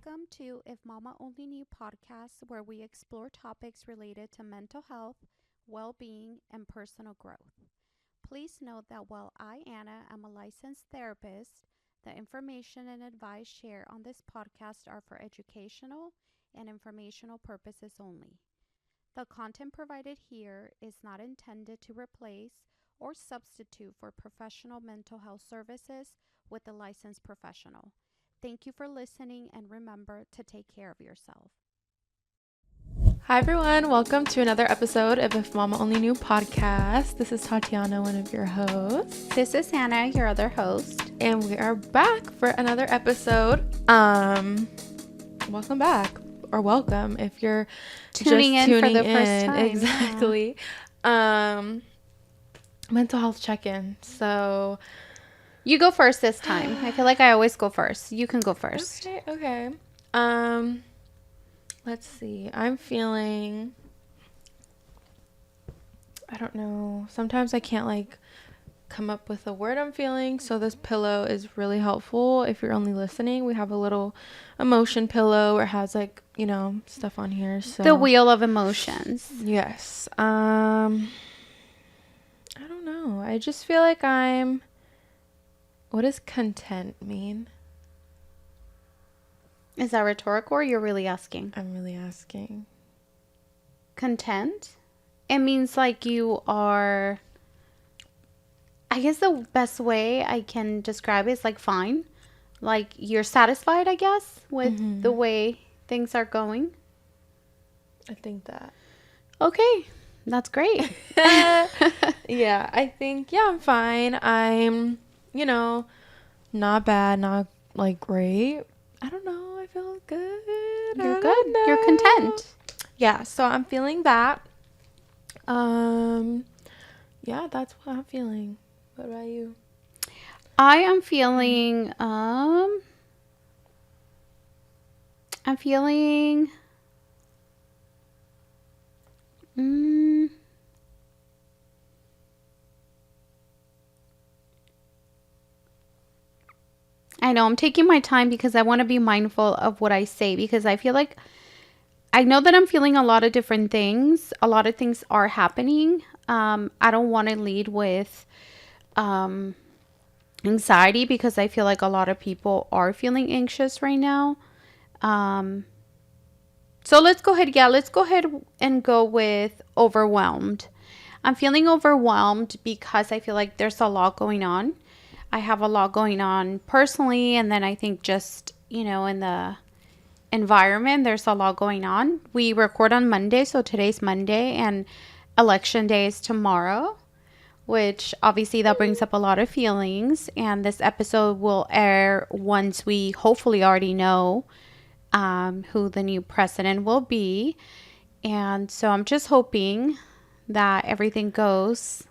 Welcome to If Mama Only Knew podcast, where we explore topics related to mental health, well being, and personal growth. Please note that while I, Anna, am a licensed therapist, the information and advice shared on this podcast are for educational and informational purposes only. The content provided here is not intended to replace or substitute for professional mental health services with a licensed professional. Thank you for listening and remember to take care of yourself. Hi everyone, welcome to another episode of If Mama Only Knew podcast. This is Tatiana, one of your hosts. This is Hannah, your other host. And we are back for another episode. Welcome back. Or welcome if you're tuning in for the first time. Exactly. Yeah. Mental health check-in. So you go first this time. I feel like I always go first. You can go first. Okay. Let's see. I'm feeling, I don't know. Sometimes I can't come up with a word I'm feeling. So this pillow is really helpful. If you're only listening, we have a little emotion pillow where it has stuff on here. So the wheel of emotions. Yes. I don't know. I just feel like what does content mean? Is that rhetorical or you're really asking? I'm really asking. Content? It means like you are, I guess the best way I can describe it is like fine. Like you're satisfied, I guess, with the way things are going. I think that. Okay. That's great. Yeah, I think, I'm fine. I'm, not bad, not great. I don't know. I feel good. You're good. You're content. Yeah, so I'm feeling that. Yeah, that's what I'm feeling. What about you? I am feeling, I know I'm taking my time because I want to be mindful of what I say because I feel like I know that I'm feeling a lot of different things. A lot of things are happening. I don't want to lead with anxiety because I feel like a lot of people are feeling anxious right now. So let's go ahead. Yeah, let's go ahead and go with overwhelmed. I'm feeling overwhelmed because I feel like there's a lot going on. I have a lot going on personally, and then I think just, in the environment, there's a lot going on. We record on Monday, so today's Monday, and election day is tomorrow, which obviously that brings up a lot of feelings. And this episode will air once we hopefully already know who the new president will be. And so I'm just hoping that everything goes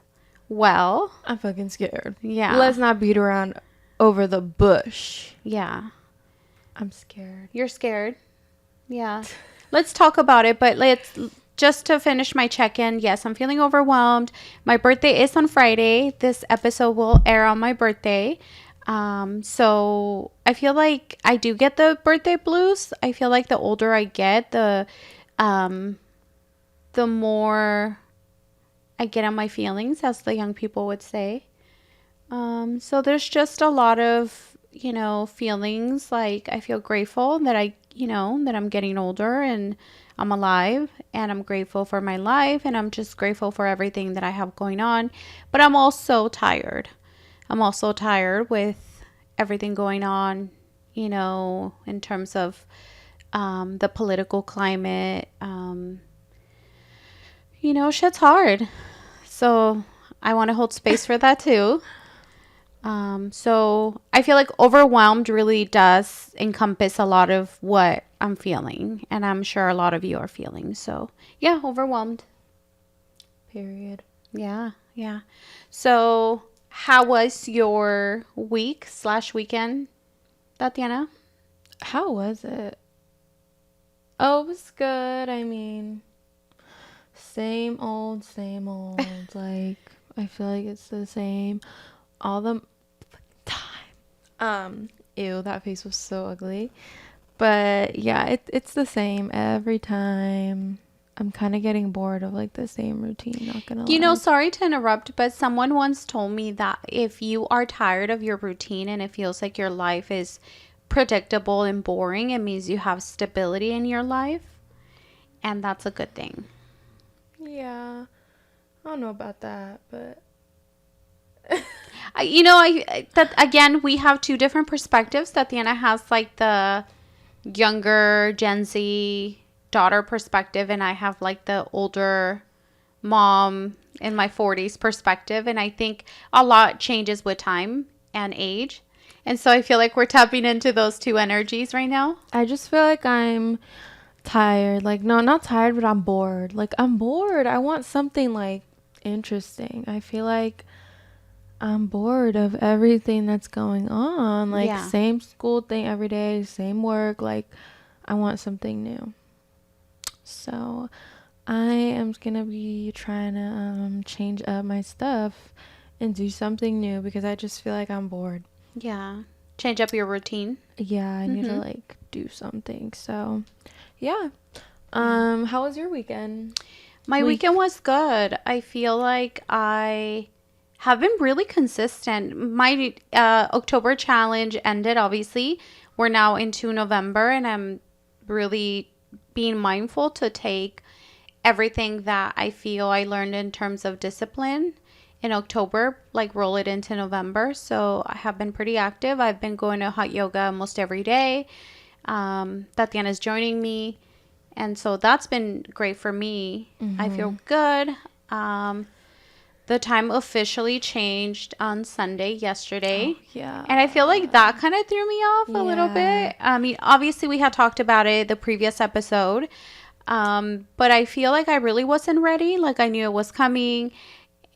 well. I'm fucking scared. Yeah. Let's not beat around over the bush. Yeah. I'm scared. You're scared? Yeah. Let's talk about it, but just to finish my check-in, yes, I'm feeling overwhelmed. My birthday is on Friday. This episode will air on my birthday. So I feel like I do get the birthday blues. I feel like the older I get, the more I get on my feelings, as the young people would say. So there's just a lot of, feelings. Like I feel grateful that that I'm getting older and I'm alive, and I'm grateful for my life, and I'm just grateful for everything that I have going on. But I'm also tired. I'm also tired with everything going on, in terms of the political climate. Shit's hard. So I want to hold space for that too. So I feel like overwhelmed really does encompass a lot of what I'm feeling. And I'm sure a lot of you are feeling. So yeah, overwhelmed. Period. Yeah. Yeah. So how was your week/weekend, Tatiana? How was it? Oh, it was good. I mean, same old. I feel like it's the same all the time. Ew, that face was so ugly. But yeah, it's the same every time. I'm kind of getting bored of like the same routine, not gonna You know, lie. sorry to interrupt, but someone once told me that if you are tired of your routine and it feels like your life is predictable and boring, it means you have stability in your life. And that's a good thing. Yeah, I don't know about that, but That again, we have two different perspectives. Tatiana has like the younger Gen Z daughter perspective, and I have like the older mom in my 40s perspective. And I think a lot changes with time and age. And so I feel like we're tapping into those two energies right now. I just feel like I'm tired. Like, no, not tired, but I'm bored. Like, I'm bored. I want something like interesting. I feel like I'm bored of everything that's going on. Like, Yeah. same school thing every day, same work. Like, I want something new. So, I am gonna be trying to change up my stuff and do something new because I just feel like I'm bored. Yeah. Change up your routine. Yeah, I need to Mhm. like do something. So, yeah. How was your weekend? My weekend was good. I feel like I have been really consistent. My October challenge ended, obviously. We're now into November, and I'm really being mindful to take everything that I feel I learned in terms of discipline in October, like roll it into November. So I have been pretty active. I've been going to hot yoga almost every day. Tatiana's joining me. And so that's been great for me. I feel good. Um, the time officially changed on Sunday yesterday. Yeah. And I feel like that kind of threw me off a little Yeah. bit. I mean, obviously, we had talked about it the previous episode. But I feel like I really wasn't ready. Like I knew it was coming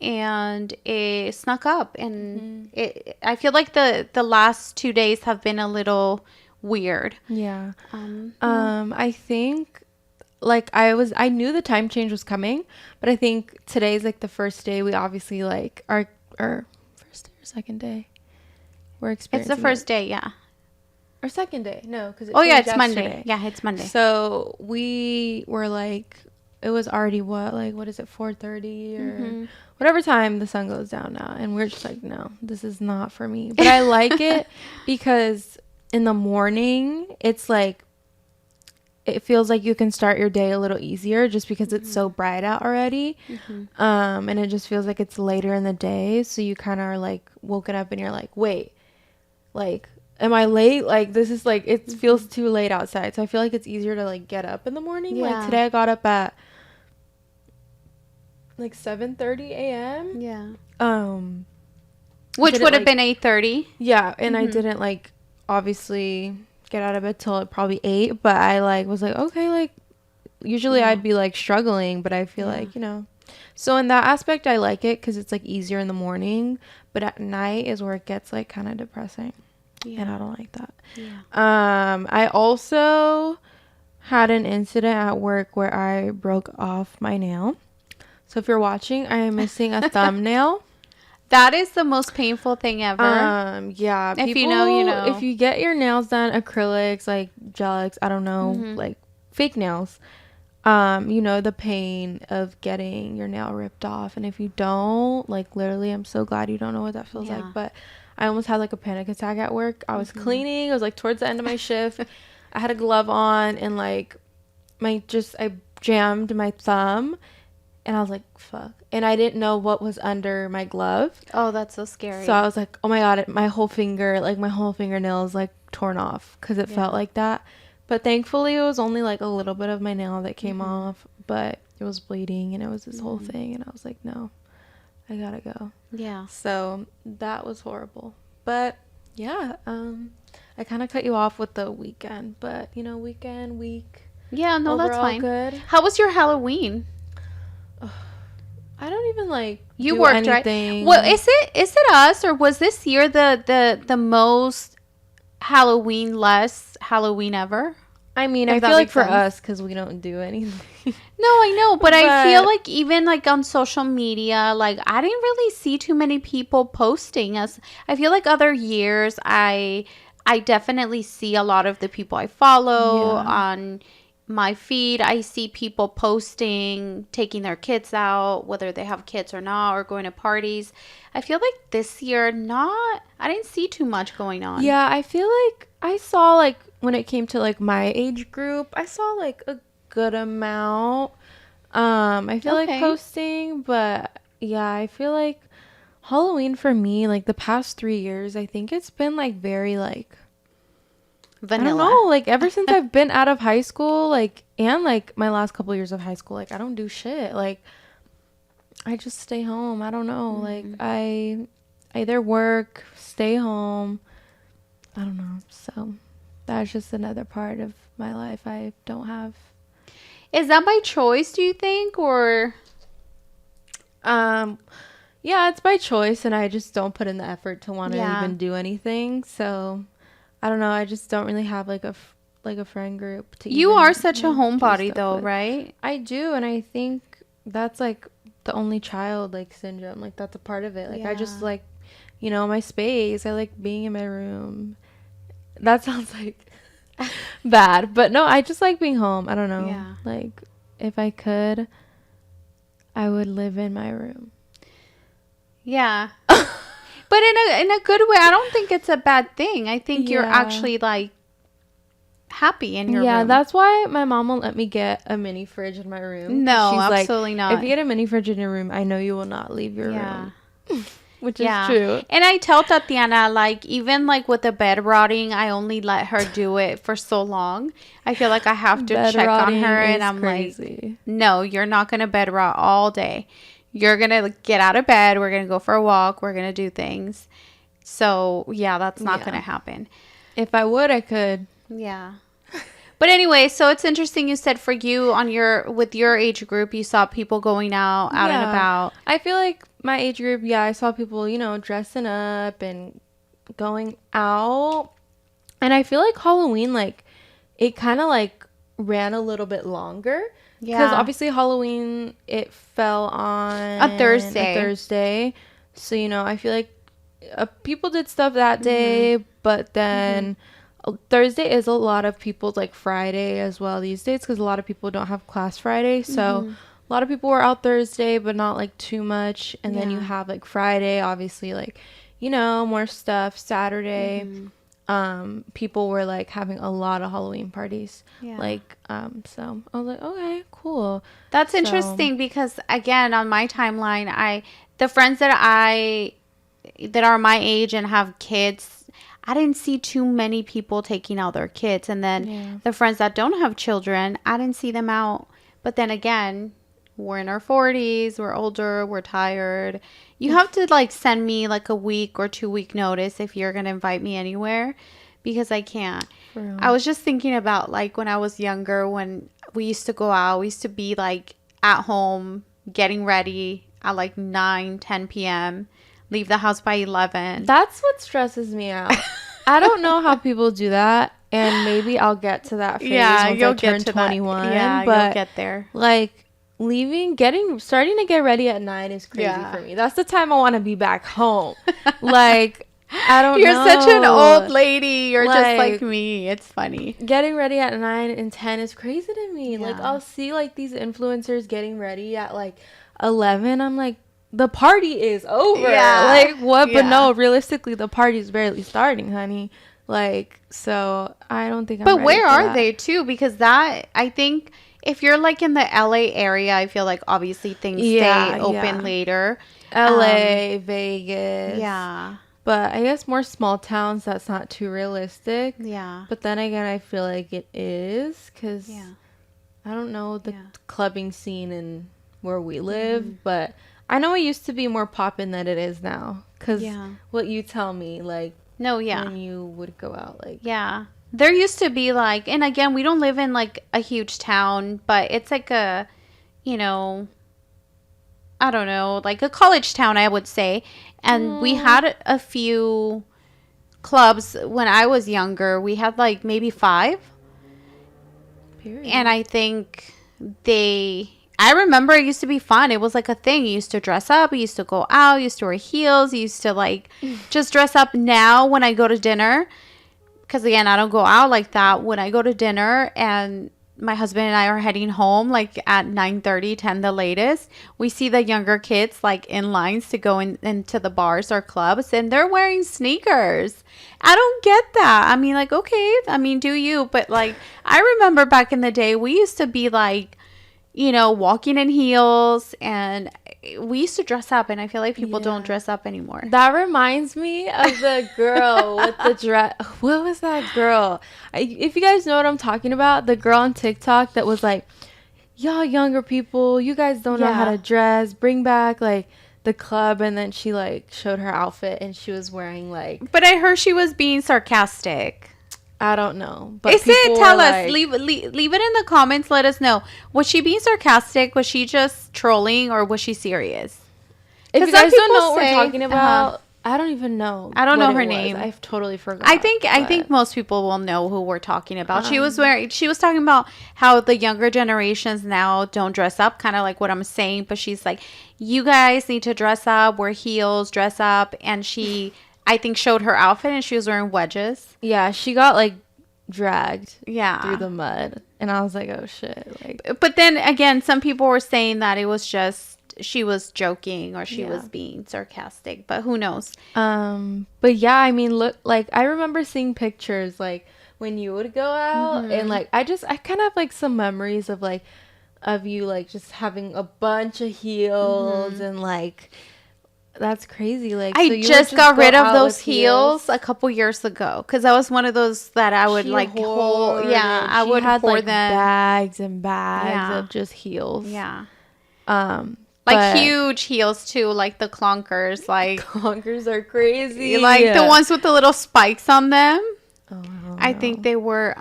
and it snuck up. And I feel like the last 2 days have been a little weird. Yeah. Yeah. I think like I knew the time change was coming, but I think today's like the first day we obviously like our first day or second day we're It's experiencing the first day, yeah. Or second day. No, because it Oh yeah, changed it's Monday. yesterday. Yeah, it's Monday. So we were like, it was already what is it, 4:30 or whatever time the sun goes down now, and we're just like, no, this is not for me. But I like it because in the morning it's like it feels like you can start your day a little easier just because it's so bright out already. And it just feels like it's later in the day, so you kind of are like woken up and you're like, wait, like am I late? Like this is like it feels too late outside, so I feel like it's easier to like get up in the morning. Yeah. Like today I got up at like 7:30 a.m. Yeah. Which didn't, would have like- been 8:30. Yeah, and I didn't like obviously get out of bed till probably 8, but I like was like, okay, like usually Yeah. I'd be like struggling, but I feel Yeah. like, so in that aspect I like it because it's like easier in the morning, but at night is where it gets like kind of depressing. And I don't like that. Yeah. I also had an incident at work where I broke off my nail. So if you're watching, I am missing a thumbnail. That is the most painful thing ever. Yeah. If you know, you know. If you get your nails done, acrylics, like gelics, I don't know, like fake nails, you know the pain of getting your nail ripped off. And if you don't, like literally, I'm so glad you don't know what that feels Yeah. like. But I almost had like a panic attack at work. I was cleaning. It was like towards the end of my shift. I had a glove on and like I jammed my thumb. And I was like, fuck. And I didn't know what was under my glove. Oh, that's so scary. So I was like, oh my God, my whole fingernail is like torn off because it felt like that. But thankfully, it was only like a little bit of my nail that came off. But it was bleeding and it was this whole thing. And I was like, no, I gotta go. Yeah. So that was horrible. But yeah, I kind of cut you off with the weekend. But, week. Yeah, no, that's overall fine. Good. How was your Halloween? I don't even like You do worked, anything. right? Well, is it us, or was this year the most Halloween less Halloween ever? I mean, If I that feel like makes for sense. us, because we don't do anything. No, I know, but I feel But- like even like on social media, like I didn't really see too many people posting us. I feel like other years I definitely see a lot of the people I follow Yeah. on my feed. I see people posting, taking their kids out, whether they have kids or not, or going to parties. I feel like this year, I didn't see too much going on. Yeah, I feel like I saw like when it came to like my age group, I saw like a good amount. I feel like Okay. posting, but yeah, I feel like Halloween for me, like the past 3 years, I think it's been like very like I don't Vanilla. know, like ever since I've been out of high school, like and like my last couple years of high school, like I don't do shit. Like I just stay home. I don't know. Like I either work, stay home. I don't know. So that's just another part of my life I don't have. Is that by choice, do you think? Or Um yeah, it's by choice and I just don't put in the effort to want to Yeah. even do anything. So I don't know. I just don't really have like a friend group to you even, are such a like, do homebody, stuff though, with. right? I do, and I think that's like the only child like syndrome. Like that's a part of it. Like I just Yeah. like, my space. I like being in my room. That sounds like bad, but no, I just like being home. I don't know. Yeah. Like if I could, I would live in my room. Yeah. But in a good way. I don't think it's a bad thing. I think you're Yeah. actually like happy in your Yeah, room. that's why my mom won't let me get a mini fridge in my room. No, She's like, absolutely not. if you get a mini fridge in your room, I know you will not leave your Yeah. room. Which Yeah. is true. And I tell Tatiana, like, even like with the bed rotting, I only let her do it for so long. I feel like I have to Bed check on rotting her, and is I'm like, crazy. no, you're not going to bed rot all day. You're going to get out of bed. We're going to go for a walk. We're going to do things. So, yeah, that's not Yeah. going to happen. If I would, I could. Yeah. But anyway, so it's interesting you said for you with your age group, you saw people going out and Yeah. about. I feel like my age group, yeah, I saw people, dressing up and going out. And I feel like Halloween, like, it kind of like ran a little bit longer. Because Yeah. obviously Halloween, it fell on A Thursday. Thursday. So, I feel like people did stuff that day, but then Thursday is a lot of people's like Friday as well these days because a lot of people don't have class Friday. So a lot of people were out Thursday, but not like too much. And then you Yeah. have like Friday, obviously, like, more stuff. Saturday, people were like having a lot of Halloween parties. Yeah. Like, so I was like, okay, cool. That's So- interesting because again, on my timeline, the friends that are my age and have kids, I didn't see too many people taking out their kids. And then Yeah. the friends that don't have children, I didn't see them out. But then again, we're in our 40s, we're older, we're tired. You have to like send me like a week or 2 week notice if you're going to invite me anywhere because I can't. For real. I was just thinking about like when I was younger, when we used to go out, we used to be like at home getting ready at like 9, 10 p.m., leave the house by 11. That's what stresses me out. I don't know how people do that, and maybe I'll get to that phase once you'll I turn get to 21. that. Yeah, but you'll get there. like starting to get ready at 9 is crazy Yeah. for me. That's the time I want to be back home. Like I don't You're know. such an old lady. You're just like Like- me. It's funny. Getting ready at 9 and 10 is crazy to me. Like Yeah. I'll see like these influencers getting ready at like 11. I'm like, the party is over. Yeah. Like what? But Yeah. no, realistically, the party's barely starting, honey. Like, so I don't think I'm But ready where for are that. they too? Because I think if you're like in the LA area, I feel like obviously things Yeah, stay open yeah. later. LA, Vegas. Yeah. But I guess more small towns, that's not too realistic. Yeah. But then again, I feel like it is because Yeah. I don't know the Yeah. clubbing scene in where we live, but I know it used to be more poppin' than it is now. Because Yeah. what you tell me, like, No, yeah. when you would go out, like, Yeah. There used to be like, and again, we don't live in like a huge town, but it's like a, I don't know, like a college town, I would say. And we had a few clubs when I was younger. We had like maybe 5. period. And I think I remember it used to be fun. It was like a thing. You used to dress up. You used to go out. You used to wear heels. You used to like just dress up. Now when I go to dinner, because again, I don't go out like that. When I go to dinner and my husband and I are heading home like at 9:30, 10 the latest, we see the younger kids like in lines to go into the bars or clubs, and they're wearing sneakers. I don't get that. I mean, like, okay, I mean, do you? But like, I remember back in the day, we used to be like, walking in heels, and we used to dress up, and I feel like people don't dress up anymore. That reminds me of the girl with the dress. What was that girl? If you guys know what I'm talking about, the girl on TikTok that was like, y'all younger people, you guys don't know how to dress. Bring back like the club. And then she like showed her outfit, and she was wearing like. But I heard she was being sarcastic. I don't know. But Is it? Tell us. Leave it in the comments. Let us know. Was she being sarcastic? Was she just trolling, or was she serious? If you guys don't know what we're talking about, I don't even know. I don't know her name. I've totally forgot. I think most people will know who we're talking about. She was talking about how the younger generations now don't dress up, kind of like what I'm saying. But she's like, you guys need to dress up, wear heels, dress up, and she. I think showed her outfit, and she was wearing wedges. Yeah, she got like dragged through the mud, and I was like, oh shit. Like, but then again, some people were saying that it was just she was joking, or she was being sarcastic, but who knows. But yeah, I mean, look, like I remember seeing pictures like when you would go out, and like I kind of have like some memories of like of you like just having a bunch of heels and like. That's crazy. Like I just got rid of those heels a couple years ago, because I was one of those that I would like hold. Yeah, I would have like bags and bags of just heels. Yeah. Like huge heels too, like the clonkers. Like clonkers are crazy. Like the ones with the little spikes on them. Oh, I think they were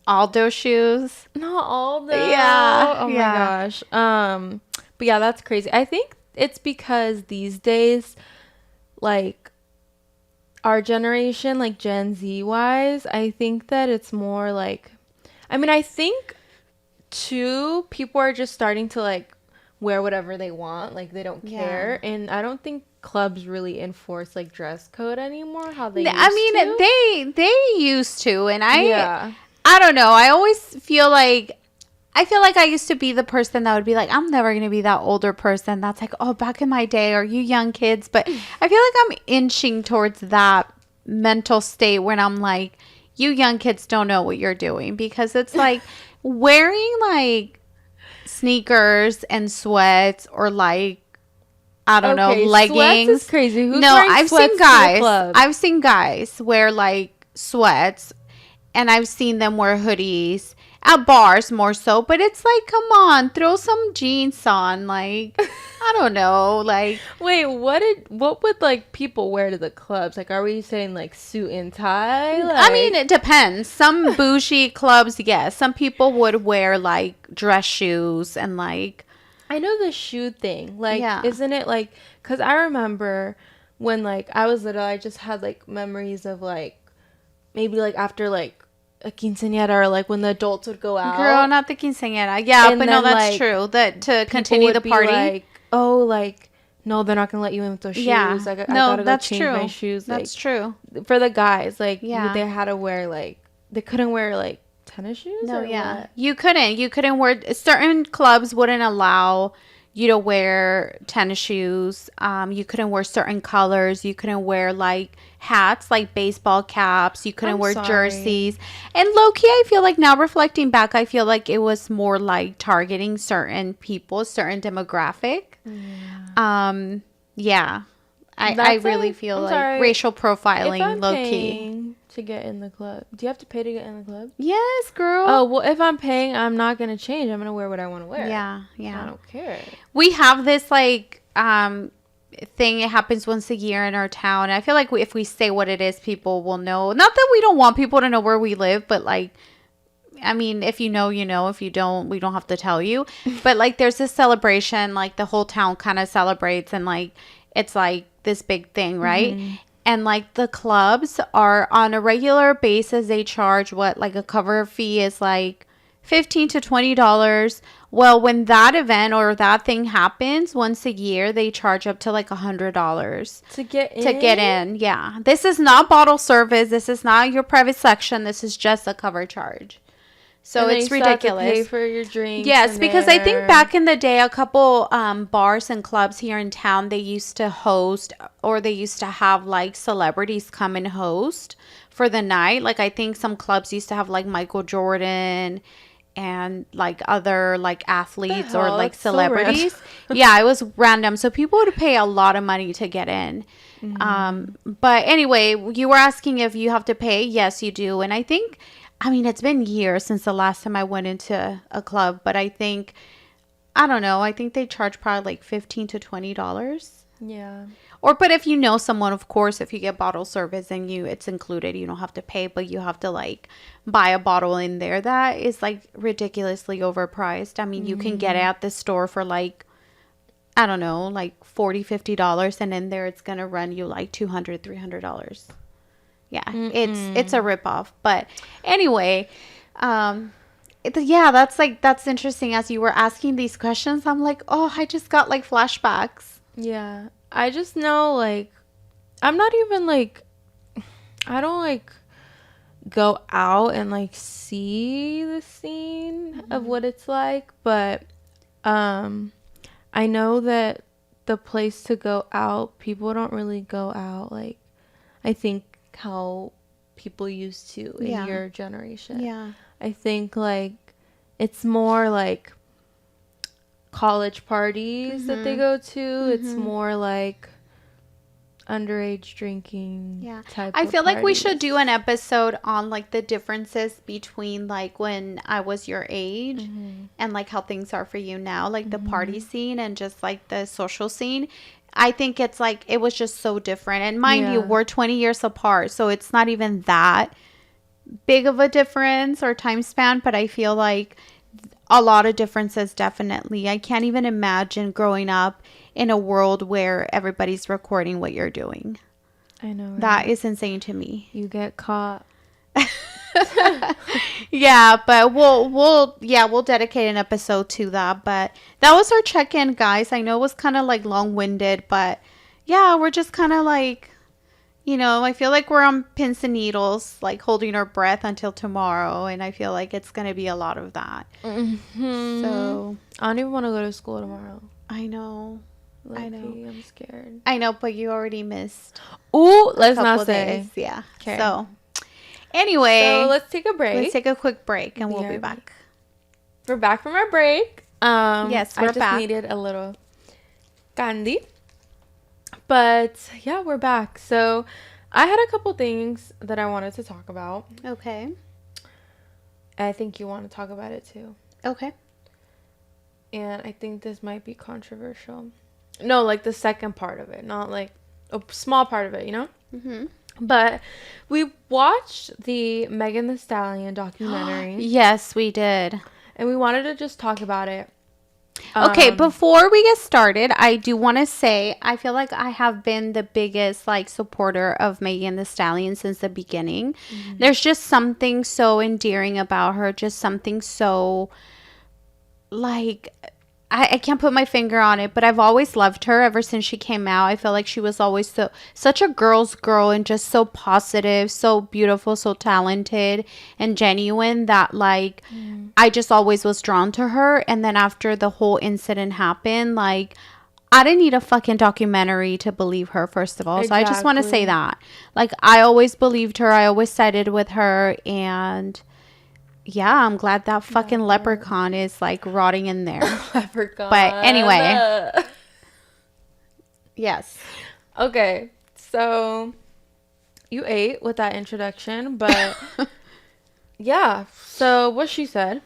Aldo shoes. Not Aldo. Yeah. Oh my gosh. But yeah, that's crazy. I think it's because these days, like our generation, like Gen Z wise, I think that it's more like, I mean, I think too, people are just starting to like wear whatever they want, like they don't care, and I don't think clubs really enforce like dress code anymore how they used to. They used to, and I don't know, I always feel like I used to be the person that would be like, I'm never going to be that older person that's like, oh, back in my day, or you young kids. But I feel like I'm inching towards that mental state when I'm like, you young kids don't know what you're doing. Because it's like wearing like sneakers and sweats, or like, I don't know, leggings. Sweats is crazy. Who's I've seen guys wear like sweats, and I've seen them wear hoodies. At bars more so, but it's like, come on, throw some jeans on. Like, I don't know. Like, wait, what would like people wear to the clubs? Like, are we saying like suit and tie? Like... I mean, it depends. Some bougie clubs, yes. Some people would wear like dress shoes and like. I know the shoe thing. Like, isn't it like? Because I remember when like I was little, I just had like memories of like maybe like after like a quinceañera, or like when the adults would go out. Girl, not the quinceañera. Yeah, and but no, that's like, true. That to continue the party. Like, oh, like no, they're not gonna let you in with those shoes. Yeah, like, I gotta go change my shoes. That's true. For the guys, like they had to wear like they couldn't wear like tennis shoes. No, what? You couldn't wear. Certain clubs wouldn't allow you to wear tennis shoes. You couldn't wear certain colors. You couldn't wear like hats, like baseball caps. You couldn't wear jerseys. And low-key, I feel like now reflecting back, I feel like it was more like targeting certain people, certain demographic. I really feel like racial profiling, low-key. To get in the club. Do you have to pay to get in the club? Yes, girl. Oh, well, if I'm paying, I'm not going to change. I'm going to wear what I want to wear. Yeah. I don't care. We have this, like, thing. It happens once a year in our town. I feel like if we say what it is, people will know. Not that we don't want people to know where we live, but, like, I mean, if you know, you know. If you don't, we don't have to tell you. But, like, there's this celebration, like, the whole town kind of celebrates, and, like, it's, like, this big thing, right? Mm-hmm. And, like, the clubs are on a regular basis, they charge like a cover fee is, like, $15 to $20. Well, when that event or that thing happens once a year, they charge up to like $100 To get in? to get in. Yeah. This is not bottle service. This is not your private section. This is just a cover charge. So And it's then you still have to ridiculous. pay for your drinks. Yes, in because I think there. back in the day, a couple bars and clubs here in town, they used to host or they used to have like celebrities come and host for the night. Like I think some clubs used to have like Michael Jordan and like other like athletes or hell? like That's so random. celebrities. Yeah, it was random. So people would pay a lot of money to get in. But anyway, you were asking if you have to pay. Yes, you do. And I think, I mean, it's been years since the last time I went into a club, but I think, I don't know, I think they charge probably like $15 to $20. Yeah. Or, but if you know someone, of course, if you get bottle service and it's included, you don't have to pay, but you have to like buy a bottle in there that is like ridiculously overpriced. I mean, you can get it at the store for like, I don't know, like $40, $50, and in there it's going to run you like $200, $300. Yeah, it's a ripoff. But anyway, yeah, that's interesting. As you were asking these questions, I'm like, oh, I just got like flashbacks. Yeah. I just know, like, I'm not even, like, I don't, like, go out and, like, see the scene of what it's like. But I know that the place to go out, people don't really go out, like, I think how people used to in Yeah. your generation. Yeah. I think, like, it's more, like, college parties that they go to. It's more like underage drinking. Yeah. Type I of feel like we parties. should do an episode on like the differences between like when I was your age and like how things are for you now, like the party scene and just like the social scene. I think it's like it was just so different. And mind you, Yeah. we're 20 years apart, so it's not even that big of a difference or time span, but I feel like a lot of differences definitely. I can't even imagine growing up in a world where everybody's recording what you're doing. I know. Right? That is insane to me. You get caught. Yeah, but we'll dedicate an episode to that. But that was our check-in, guys. I know it was kind of like long-winded, but yeah, we're just kind of like, you know, I feel like we're on pins and needles, like holding our breath until tomorrow, and I feel like it's gonna be a lot of that. So I don't even want to go to school tomorrow. I know, Lucky, I know, I'm scared. I know, but you already missed Ooh, let's a not couple say. days. Yeah. 'Kay. So anyway, So let's take a break. let's take a quick break, and we'll be BRB. back. We're back from our break. Yes, I we're just back. needed a little candy. But yeah, we're back. So I had a couple things that I wanted to talk about. Okay. I think you want to talk about it too. Okay. And I think this might be controversial. No, like the second part of it, not like a small part of it, you know? Mm-hmm. But we watched the Megan Thee Stallion documentary. Yes, we did. And we wanted to just talk about it. Okay, before we get started, I do want to say I feel like I have been the biggest like supporter of Megan Thee Stallion since the beginning. There's just something so endearing about her, just something so like I can't put my finger on it, but I've always loved her ever since she came out. I feel like she was always such a girl's girl and just so positive, so beautiful, so talented and genuine that like I just always was drawn to her. And then after the whole incident happened, like I didn't need a fucking documentary to believe her, first of all. So I just want to say Exactly. that. Like I always believed her. I always sided with her, and yeah, I'm glad that fucking leprechaun is like rotting in there. Leprechaun. But anyway. Yes. Okay, so you ate with that introduction, but yeah, so what she said,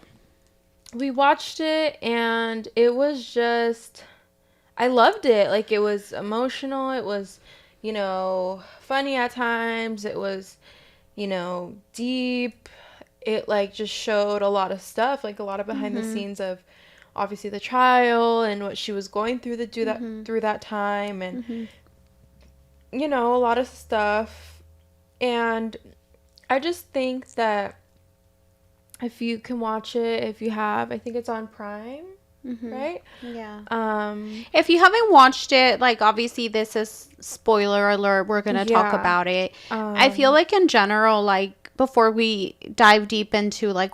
we watched it and it was just, I loved it. Like it was emotional, it was, you know, funny at times, it was, you know, deep. It like just showed a lot of stuff, like a lot of behind the scenes of obviously the trial and what she was going through through that time, and you know, a lot of stuff. And I just think that if you can watch it, if you have, I think it's on Prime, right? Yeah. Um, If you haven't watched it, like obviously this is spoiler alert. We're gonna talk yeah. about it. I feel like in general, like before we dive deep into like,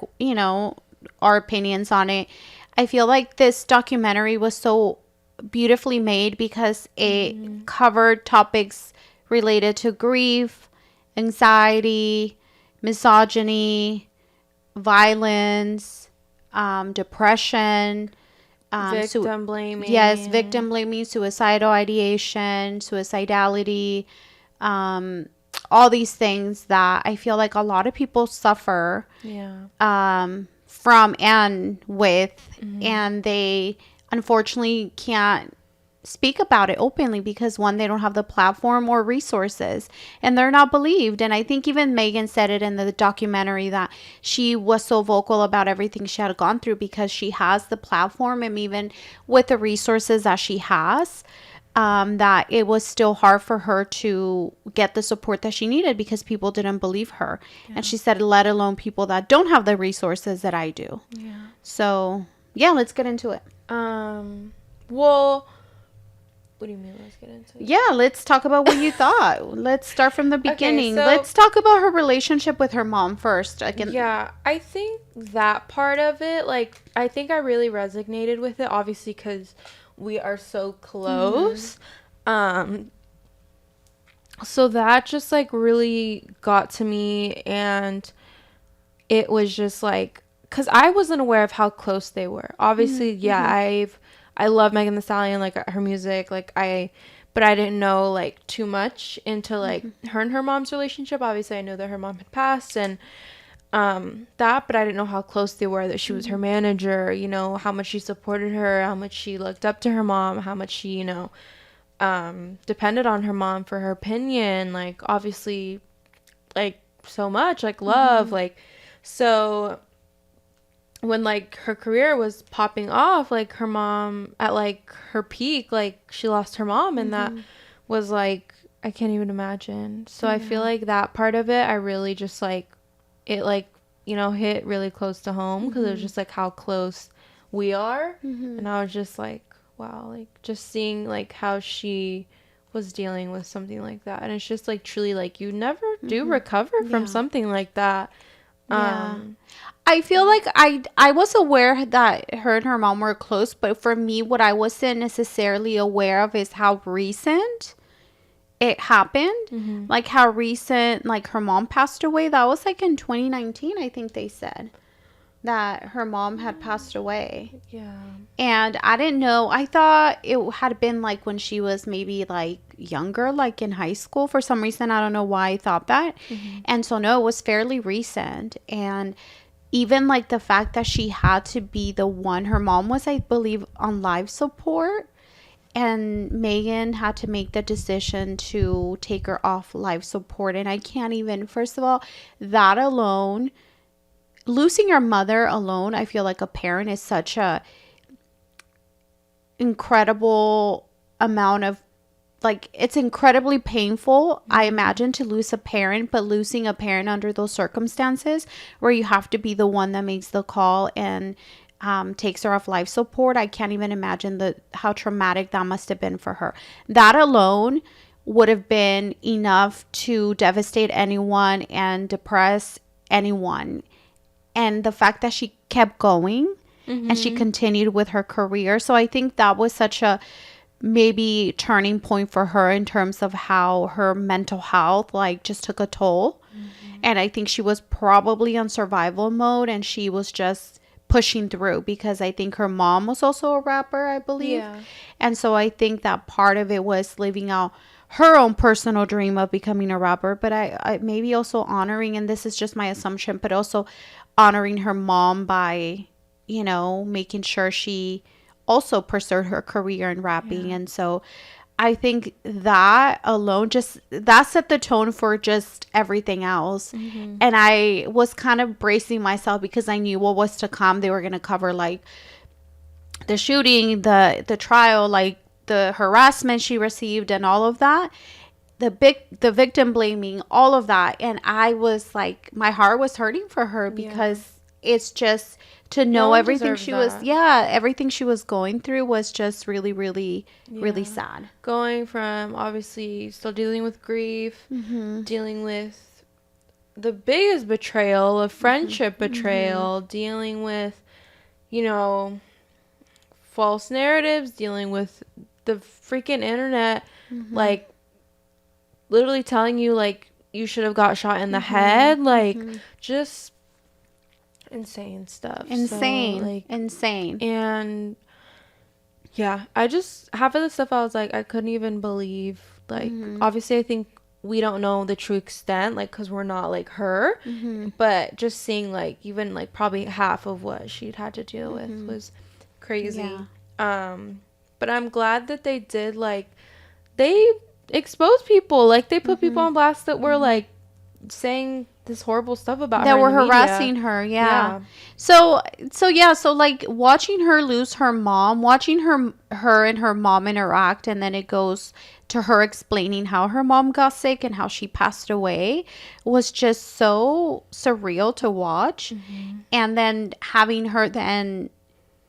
our opinions on it, I feel like this documentary was so beautifully made because it covered topics related to grief, anxiety, misogyny, violence, depression, victim blaming. yes, victim blaming, suicidal ideation, suicidality, all these things that I feel like a lot of people suffer Yeah. from and with, and they unfortunately can't speak about it openly because one, they don't have the platform or resources and they're not believed. And I think even Megan said it in the documentary that she was so vocal about everything she had gone through because she has the platform, and even with the resources that she has, that it was still hard for her to get the support that she needed because people didn't believe her. And she said, let alone people that don't have the resources that I do. Yeah. So yeah, let's get into it. Well, what do you mean? Let's get into it. Yeah, let's talk about what you thought. Let's start from the beginning. so- Let's talk about her relationship with her mom first. Yeah, I think that part of it, like, I think I really resonated with it, obviously, because we are so close. So that just, like, really got to me, and it was just, like, because I wasn't aware of how close they were. Obviously, I love Megan Thee Stallion, like, her music, like, but I didn't know, like, too much into, like, her and her mom's relationship. Obviously, I knew that her mom had passed, and but I didn't know how close they were, that she was her manager, how much she supported her, how much she looked up to her mom, how much she, depended on her mom for her opinion, like, obviously, like, so much, like, love, like, so when, like, her career was popping off, like, her mom at, like, her peak, like, she lost her mom, and that was, like, I can't even imagine. So I feel like that part of it, I really just, like, it, like, hit really close to home, because it was just, like, how close we are. And I was just like, wow, like, just seeing, like, how she was dealing with something like that. And it's just, like, truly, like, you never do recover from something like that. I feel like I was aware that her and her mom were close, but for me, what I wasn't necessarily aware of is how recent it happened. Like how recent, like her mom passed away. That was like in 2019, I think they said that her mom had passed away. Yeah. And I didn't know. I thought it had been like when she was maybe like younger, like in high school. For some reason, I don't know why I thought that. And so no, it was fairly recent. And even like the fact that she had to be the one, her mom was, I believe, on life support, and Megan had to make the decision to take her off life support. And I can't even, first of all, that alone, losing your mother alone, I feel like a parent is such a incredible amount of, like, it's incredibly painful, I imagine, to lose a parent, but losing a parent under those circumstances where you have to be the one that makes the call and takes her off life support, I can't even imagine how traumatic that must have been for her. That alone would have been enough to devastate anyone and depress anyone. And the fact that she kept going and she continued with her career. So I think that was such a maybe turning point for her in terms of how her mental health like just took a toll. And I think she was probably on survival mode, and she was just pushing through because I think her mom was also a rapper, I believe. And so I think that part of it was living out her own personal dream of becoming a rapper, but I maybe also honoring, and this is just my assumption, but also honoring her mom by, making sure she also pursued her career in rapping. And so I think that alone, just that set the tone for just everything else. And I was kind of bracing myself because I knew what was to come. They were going to cover like the shooting, the trial, like the harassment she received and all of that, the victim blaming, all of that. And I was like, my heart was hurting for her because it's just to know one everything deserves she was, that. yeah, everything she was going through was just really, really, really Yeah. sad. Going from obviously still dealing with grief, dealing with the biggest betrayal of friendship betrayal, dealing with, you know, false narratives, dealing with the freaking internet, like literally telling you like you should have got shot in the head, like just insane stuff. Insane. So, like, Insane. and yeah, I just half of the stuff I was like I couldn't even believe. Like, obviously I think we don't know the true extent, like, because we're not like her, but just seeing like even like probably half of what she'd had to deal with was crazy. Yeah. But I'm glad that they did, like, they exposed people, like they put people on blast that were like saying this horrible stuff about That her in were the media. harassing her, yeah. So yeah, so like watching her lose her mom, watching her and her mom interact, and then it goes to her explaining how her mom got sick and how she passed away was just so surreal to watch. And then having her then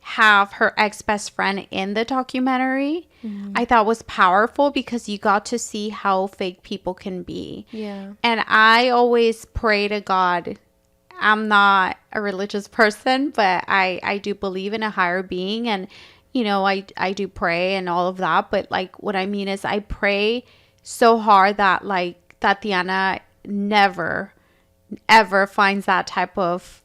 have her ex best friend in the documentary, I thought was powerful because you got to see how fake people can be. Yeah. And I always pray to God. I'm not a religious person, but I do believe in a higher being, and you know, I do pray and all of that. But like what I mean is I pray so hard that like Tatiana never ever finds that type of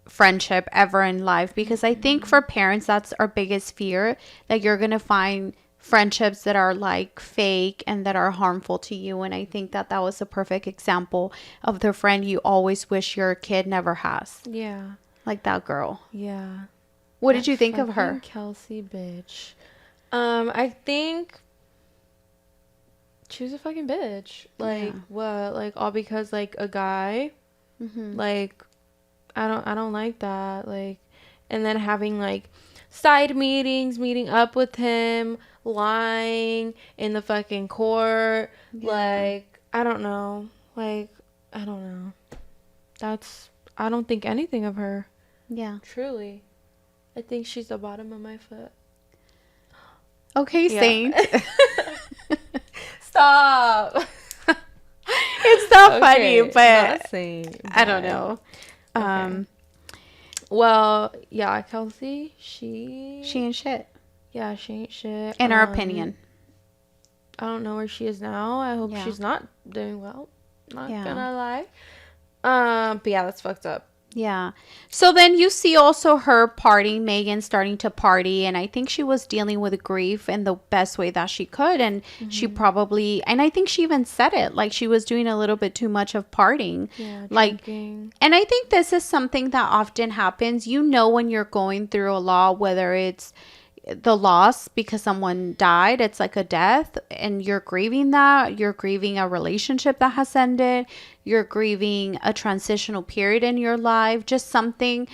friendship ever in life, because I think for parents that's our biggest fear, that you're gonna find friendships that are like fake and that are harmful to you. And I think that that was a perfect example of the friend you always wish your kid never has, Yeah. like that girl. Yeah. What That did you think of her? fucking Kelsey bitch. I think she was a fucking bitch. Like, Yeah. what? Like, all because like a guy. Like, I don't like that. Like, and then having like side meetings, meeting up with him, lying in the fucking court. Yeah. Like, I don't know. Like, I don't know. I don't think anything of her. Yeah. Truly. I think she's the bottom of my foot. Okay, Yeah. Saint. Stop. It's not funny, Okay, but not Saint, I don't but- know. Okay. Well, yeah, Kelsey, she She ain't shit, she ain't shit. in our opinion. I don't know where she is now. I hope Yeah. she's not doing well. Not Yeah. gonna lie. But yeah, that's fucked up. Yeah. So then you see also her partying, Megan starting to party, and I think she was dealing with grief in the best way that she could, and she probably, and I think she even said it, like she was doing a little bit too much of partying. Yeah, Like, drinking. and I think this is something that often happens. You know, when you're going through a lot, whether it's the loss because someone died, it's like a death, and you're grieving that, you're grieving a relationship that has ended, you're grieving a transitional period in your life, just something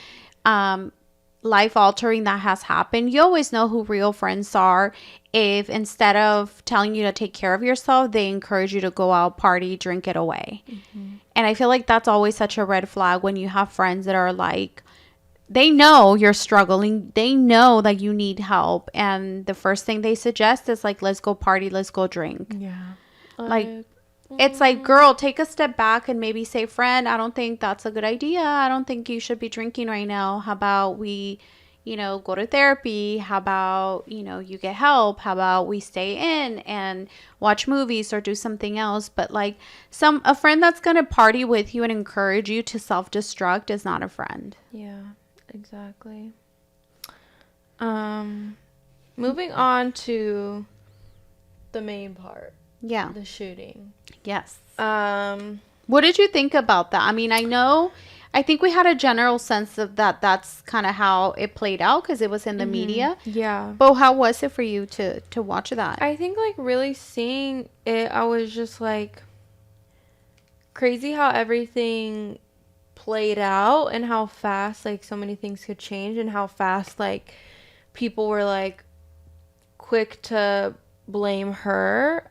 life altering that has happened. You always know who real friends are if instead of telling you to take care of yourself, they encourage you to go out, party, drink it away. And I feel like that's always such a red flag when you have friends that are like, they know you're struggling. They know that you need help. And the first thing they suggest is like, let's go party, let's go drink. Yeah. Like, it's like, girl, take a step back and maybe say, friend, I don't think that's a good idea. I don't think you should be drinking right now. How about we, you know, go to therapy? How about, you know, you get help? How about we stay in and watch movies or do something else? But like a friend that's going to party with you and encourage you to self-destruct is not a friend. Yeah, exactly. Moving on to the main part. Yeah. The shooting. Yes. Um, What did you think about that? I mean, I think we had a general sense of that. That's kind of how it played out because it was in the media. yeah. But how was it for you to watch that? I think like really seeing it, I was just like crazy how everything played out and how fast like so many things could change and how fast like people were like quick to blame her.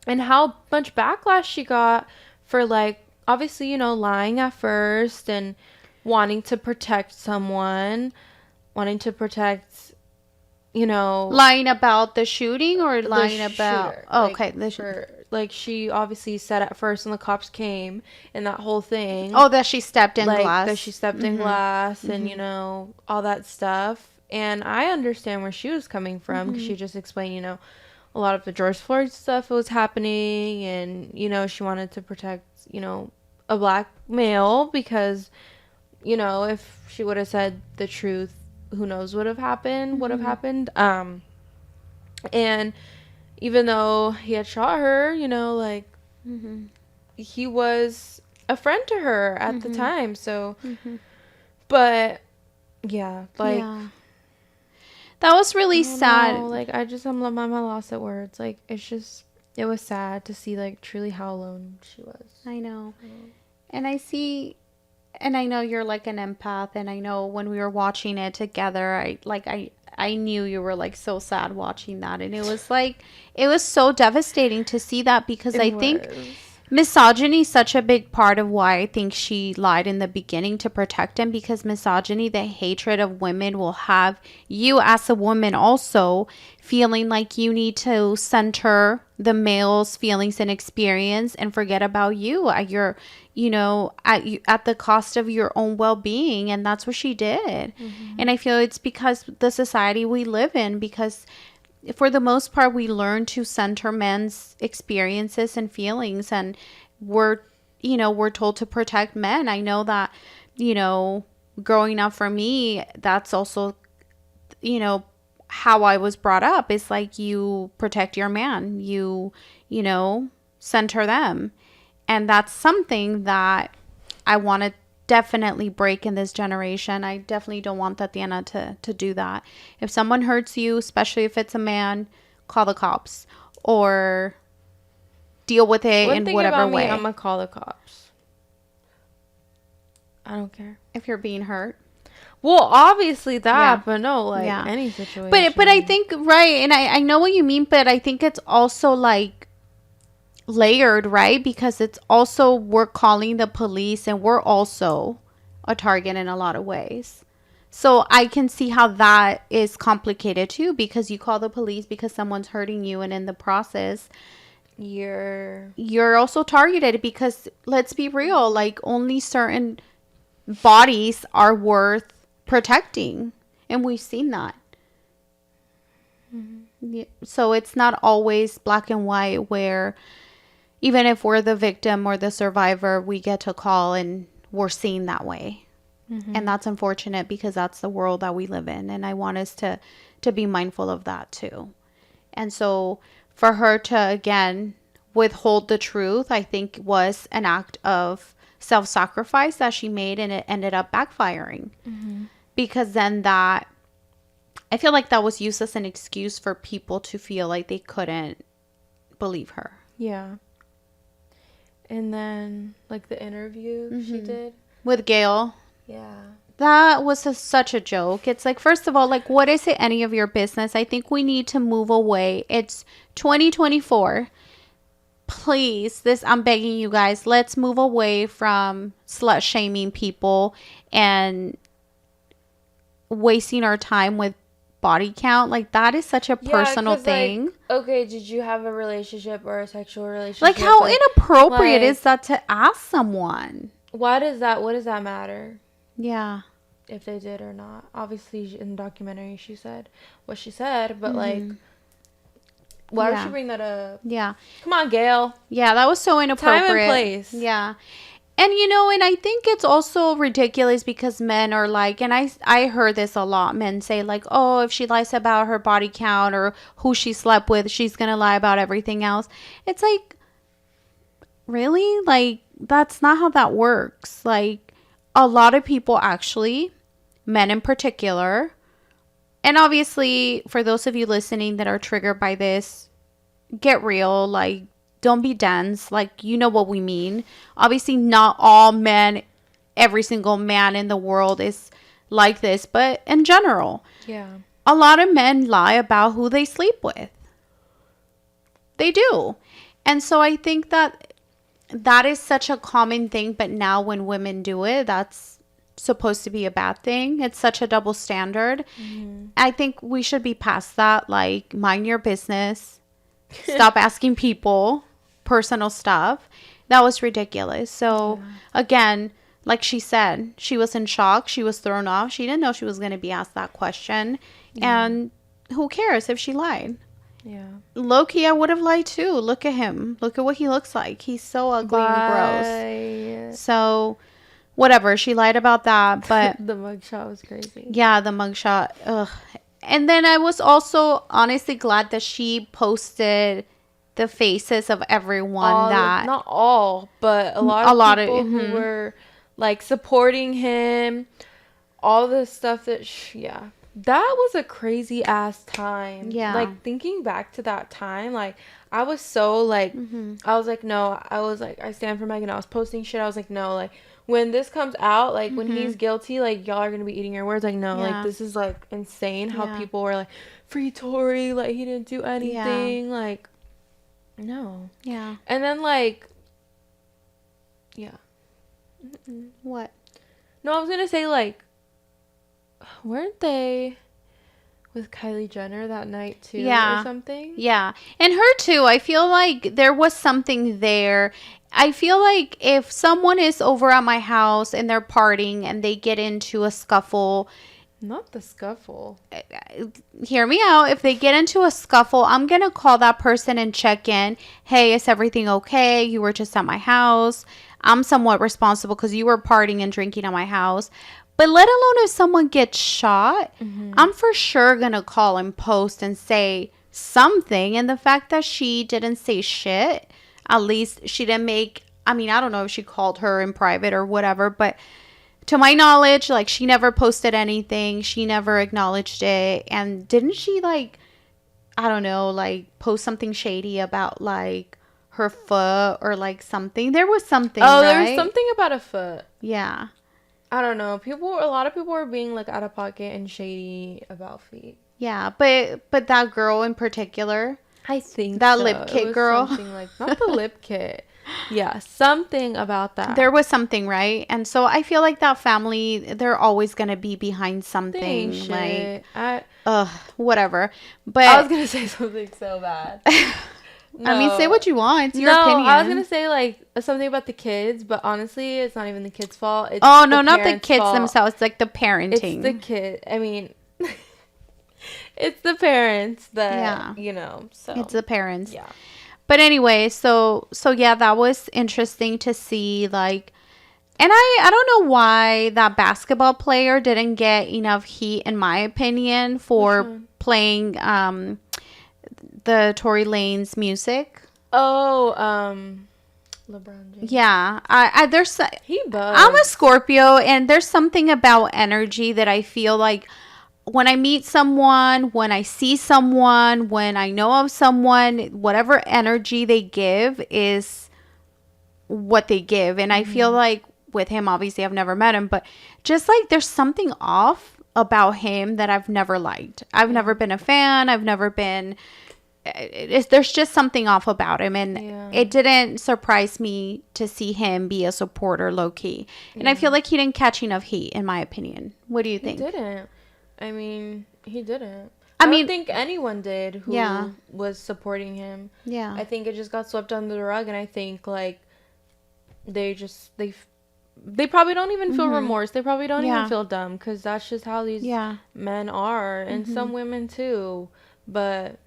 And how much backlash she got for like obviously, you know, lying at first and wanting to protect someone, wanting to protect, you know, Lying about the shooting or the lying about shooter. oh, Like, okay, like she obviously said at first when the cops came and that whole thing. oh, that she stepped in Like glass. that she stepped in glass and, you know, all that stuff. And I understand where she was coming from because she just explained, you know, a lot of the George Floyd stuff was happening, and, you know, she wanted to protect, you know, a black male because, you know, if she would have said the truth, who knows what would have happened. And even though he had shot her, you know, like, he was a friend to her at the time. So, but yeah, like, Yeah. That was really sad. know, like, I'm at a loss at words. Like, it was sad to see, like, truly how alone she was. I know. And I know you're like an empath, and I know when we were watching it together, I knew you were like so sad watching that, and it was so devastating to see that because I think misogyny is such a big part of why I think she lied in the beginning to protect him, because misogyny, the hatred of women, will have you as a woman also feeling like you need to center the male's feelings and experience and forget about you at your, you know, at the cost of your own well-being. And that's what she did. And I feel it's because the society we live in, because for the most part, we learn to center men's experiences and feelings, and we're told to protect men. I know that, you know, growing up for me, that's also, you know, how I was brought up. It's like you protect your man, you know, center them. And that's something that I want to definitely break in this generation. I definitely don't want Tatiana to do that. If someone hurts you, especially if it's a man, call the cops or deal with it in whatever way. I'm gonna call the cops. I don't care if you're being hurt. Well, obviously that, but no, like any situation. But I think right, and I know what you mean, but I think it's also like layered, right? Because it's also, we're calling the police and we're also a target in a lot of ways. So I can see how that is complicated too, because you call the police because someone's hurting you, and in the process you're also targeted, because let's be real, like only certain bodies are worth protecting, and we've seen that. Yeah. So it's not always black and white, where even if we're the victim or the survivor, we get to call and we're seen that way. And that's unfortunate, because that's the world that we live in. And I want us to be mindful of that too. And so for her to, again, withhold the truth, I think was an act of self-sacrifice that she made, and it ended up backfiring. Because then that, I feel like that was used as an excuse for people to feel like they couldn't believe her. Yeah. And then, like, the interview she did with Gail. Yeah. That was such a joke. It's like, first of all, like, what is it any of your business? I think we need to move away. It's 2024. Please, I'm begging you guys, let's move away from slut shaming people and wasting our time with body count. Like, that is such a personal thing. Like, okay, did you have a relationship or a sexual relationship? Like, how inappropriate is that to ask someone? What does that matter? Yeah. If they did or not. Obviously, in the documentary, she said what she said, but like, why would she bring that up? Yeah. Come on, Gail. Yeah, that was so inappropriate. Time and place. Yeah. And, you know, and I think it's also ridiculous because men are like, and I heard this a lot, men say like, oh, if she lies about her body count or who she slept with, she's going to lie about everything else. It's like, really? Like, that's not how that works. Like, a lot of people actually, men in particular, and obviously for those of you listening that are triggered by this, get real. Like, don't be dense. Like, you know what we mean. Obviously, not all men, every single man in the world is like this, but in general, a lot of men lie about who they sleep with. They do. And so I think that that is such a common thing, but now when women do it, that's supposed to be a bad thing. It's such a double standard. Mm-hmm. I think we should be past that. Like, mind your business. Stop asking people personal stuff. That was ridiculous. So, again, like she said, she was in shock. She was thrown off. She didn't know she was going to be asked that question. Yeah. And who cares if she lied? Yeah. Low-key, I would have lied too. Look at him. Look at what he looks like. He's so ugly and gross. So, whatever. She lied about that. But the mugshot was crazy. yeah, the mugshot. Ugh. And then I was also honestly glad that she posted the faces of everyone Not all, but a lot of people who were like supporting him. All the stuff that, yeah. That was a crazy ass time. Yeah. Like, thinking back to that time, like, I was so, like, I was like, no. I was like, I stand for Megan. I was posting shit. I was like, no. Like, when this comes out, like, when he's guilty, like, y'all are going to be eating your words. Like, no. Like, this is, like, insane how people were like, free Tory. Like, he didn't do anything. Like, no. Yeah. And then, like, yeah. What? No, I was going to say, like, weren't they with Kylie Jenner that night too or something? Yeah. And her too. I feel like there was something there. I feel like if someone is over at my house and they're partying and they get into a scuffle. Not the scuffle. Hear me out. If they get into a scuffle, I'm going to call that person and check in. Hey, is everything okay? You were just at my house. I'm somewhat responsible because you were partying and drinking at my house. But let alone if someone gets shot, I'm for sure going to call and post and say something. And the fact that she didn't say shit, at least she didn't make, I mean, I don't know if she called her in private or whatever, but to my knowledge, like, she never posted anything. She never acknowledged it. And didn't she, like, I don't know, like, post something shady about, like, her foot or, like, something? There was something, Oh, right? there was something about a foot. Yeah. I don't know. A lot of people were being, like, out of pocket and shady about feet. Yeah, but that girl in particular, I think that so. lip kit girl, something like, not the lip kit. Yeah, something about that. There was something, right? And so I feel like that family, they're always gonna be behind something, like, whatever. But I was gonna say something so bad. No. I mean, say what you want. It's your opinion. I was going to say, like, something about the kids, but honestly, it's not even the kids' fault. It's not the kids themselves. It's, like, the parenting. It's the kid. I mean, it's the parents that, you know, so. It's the parents. Yeah. But anyway, so yeah, that was interesting to see, like, and I don't know why that basketball player didn't get enough heat, in my opinion, for playing, the Tory Lanez music. Oh, LeBron James. Yeah, he bugs. I'm a Scorpio, and there's something about energy that I feel like when I meet someone, when I see someone, when I know of someone, whatever energy they give is what they give. And I feel like with him, obviously I've never met him, but just like there's something off about him that I've never liked. I've never been a fan. I've never been. There's just something off about him, and it didn't surprise me to see him be a supporter low-key. And I feel like he didn't catch enough heat, in my opinion. What do you think? He didn't. I mean, he didn't. I don't think anyone did who was supporting him. Yeah. I think it just got swept under the rug, and I think, like, they probably don't even feel remorse. They probably don't even feel dumb, because that's just how these men are, and some women too. But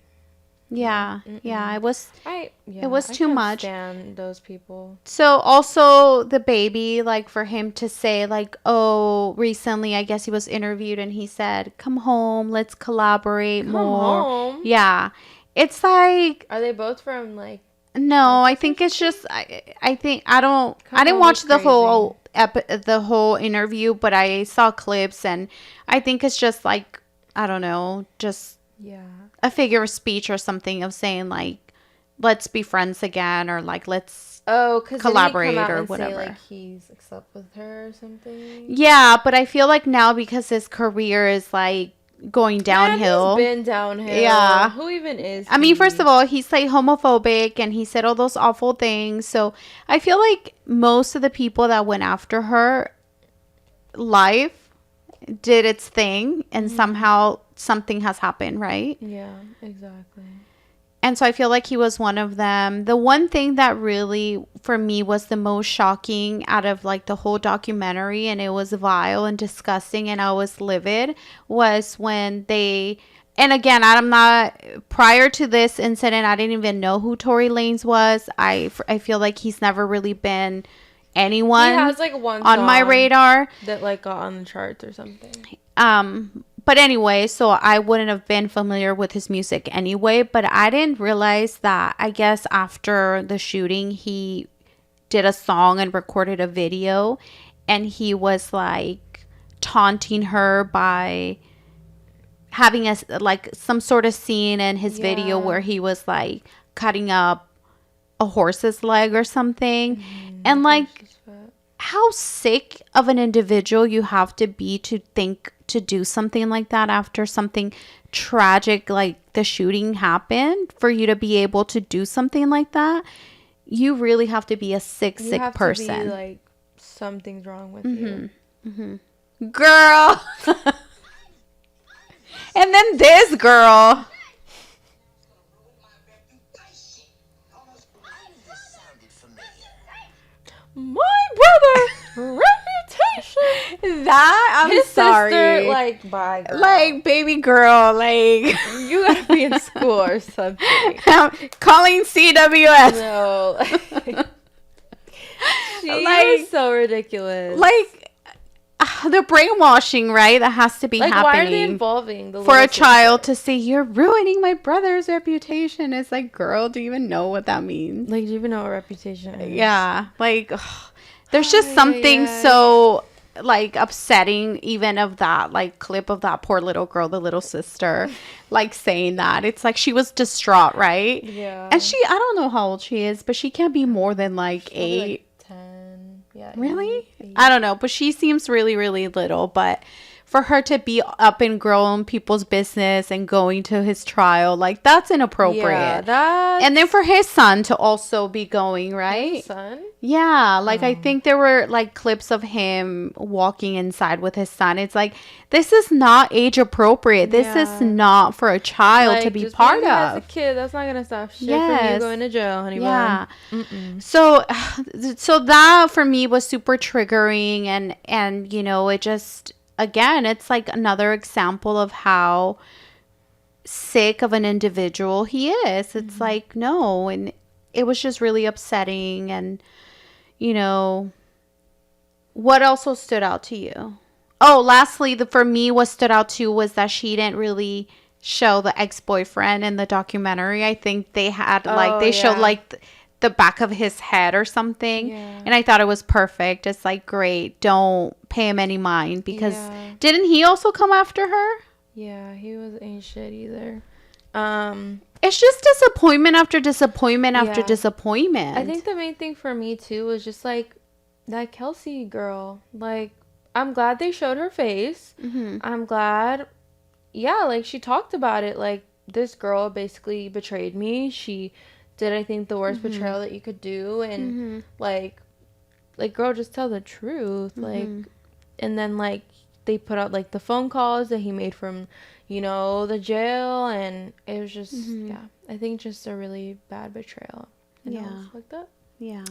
it was too much. Stand those people. So also the baby, like, for him to say, like, oh, recently I guess he was interviewed and he said, come home, let's collaborate more. Home? Yeah, it's like, are they both from, like, no, I think it's just I think I didn't watch the whole interview, but I saw clips, and I think it's just like, I don't know, just a figure of speech or something of saying, like, let's be friends again, or like, let's collaborate or whatever. Say, like, he's slept with her or something. Yeah, but I feel like now, because his career is, like, going downhill. Man, he's been downhill. Yeah. Who even is I mean, first of all, he's like homophobic and he said all those awful things. So I feel like most of the people that went after her life did its thing and somehow something has happened, right? Yeah, exactly. And so I feel like he was one of them. The one thing that really, for me, was the most shocking out of like the whole documentary, and it was vile and disgusting, and I was livid, was when they, and again, I'm not, prior to this incident, I didn't even know who Tory Lanez was. I feel like he's never really been anyone He has like one on my radar that like got on the charts or something. But anyway, so I wouldn't have been familiar with his music anyway, but I didn't realize that, I guess after the shooting, he did a song and recorded a video, and he was like taunting her by having a like some sort of scene in his video where he was like cutting up a horse's leg or something. And like, how sick of an individual you have to be to think to do something like that after something tragic like the shooting happened, for you to be able to do something like that. You really have to be a sick person. To be like, something's wrong with you. Girl. And then this girl. My brother reputation. That I'm His sorry. Sister, like, bye, girl. Like, baby girl, like You gotta be in school or something. Calling CWS. No. She Like, is so ridiculous. like the brainwashing, right? That has to be like, happening. why are they involving the for a little child sister? to say you're ruining my brother's reputation? It's like, girl, do you even know what that means? Like, do you even know what reputation is? Yeah, like ugh, there's just something so like upsetting, even of that like clip of that poor little girl, the little sister, like saying that. It's like she was distraught, right? Yeah. And she, I don't know how old she is, but she can't be more than like 8. Like 10. Yeah. Really? 8. I don't know, but she seems really, really little. But for her to be up and grown people's business and going to his trial, like, that's inappropriate. Yeah, that's... And then for his son to also be going, right? His son? Yeah, like I think there were like clips of him walking inside with his son. It's like, this is not age appropriate. This is not for a child like, to be just part because of. as a kid, that's not gonna stop shit from Yes. you going to jail, honey. Yeah. Mm-mm. So that for me was super triggering, and you know, it just, again, it's like another example of how sick of an individual he is. It's like, no, and it was just really upsetting. And you know, what also stood out to you? Oh, lastly, for me, what stood out too was that she didn't really show the ex-boyfriend in the documentary. I think they had showed like the back of his head or something. Yeah. And I thought it was perfect. It's like, great, don't pay him any mind, because didn't he also come after her? Yeah, he ain't shit either. It's just disappointment after disappointment after disappointment. I think the main thing for me too was just like that Kelsey girl. Like, I'm glad they showed her face. I'm glad, like she talked about it. Like, this girl basically betrayed me. She did, I think, the worst betrayal that you could do, and like girl, just tell the truth. Like, and then like they put out like the phone calls that he made from, you know, the jail, and it was just I think just a really bad betrayal. And I was like that. Yeah.